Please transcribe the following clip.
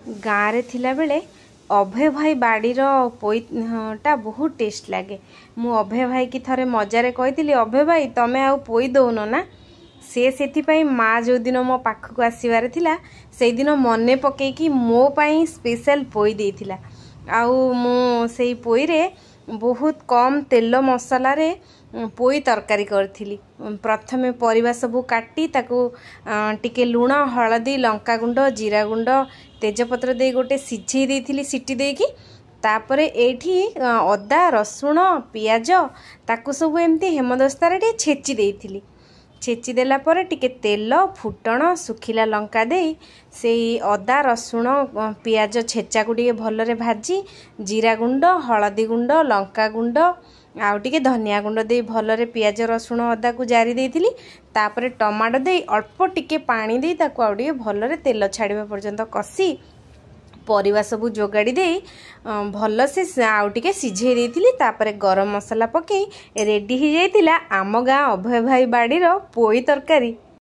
गाँ रे थिला बेले अभय भाई बाड़ीर पोईटा बहुत टेस्ट लगे। मु अभय भाई की थरे मजारे कही अभय भाई तमें आउ पोई दौन ना से माँ जो दिन मो पाखक आसबार थिला से दिन मने पकईकी मो पाई स्पेशल पोई देथिला। आउ मु सेई पोई रे बहुत कम तेल मसला रे पोई तरकारी करथिली। प्रथमे परिबा सबु काटी ताकू टिके लुण हलदी लंका गुंड जीरा गुंड तेजपत्र दे गोटे सिझेई देथिली सीटी देकी तापरे एठी अदा रसुण पियाज ताकू सब एमती हेमदस्तारे टे छेची देथिली। छेची देला परे टिके तेल फुटण सुखिला लंका दे से अदा रसुण पियाज छेचा को टिके भलरे भाजी जीरा गुंड हलदी गुंड लंका गुंड आउ टिके धनिया गुंड दे भलरे पियाज रसुण अदा को जारी देथिली। तापरे टमाटो दे अल्प टिके पानी दे ताकू आउ टिके भलरे तेल छाड़िबा पर्यंत कसी परिबा सबु जोगाड़ी दे भल से आउ टिके सिझेई देथिली। तापरे गरम मसला पकई रेडी हो जाइतिला आम गाँ अभय भाई बाड़ीर पोई तरकारी।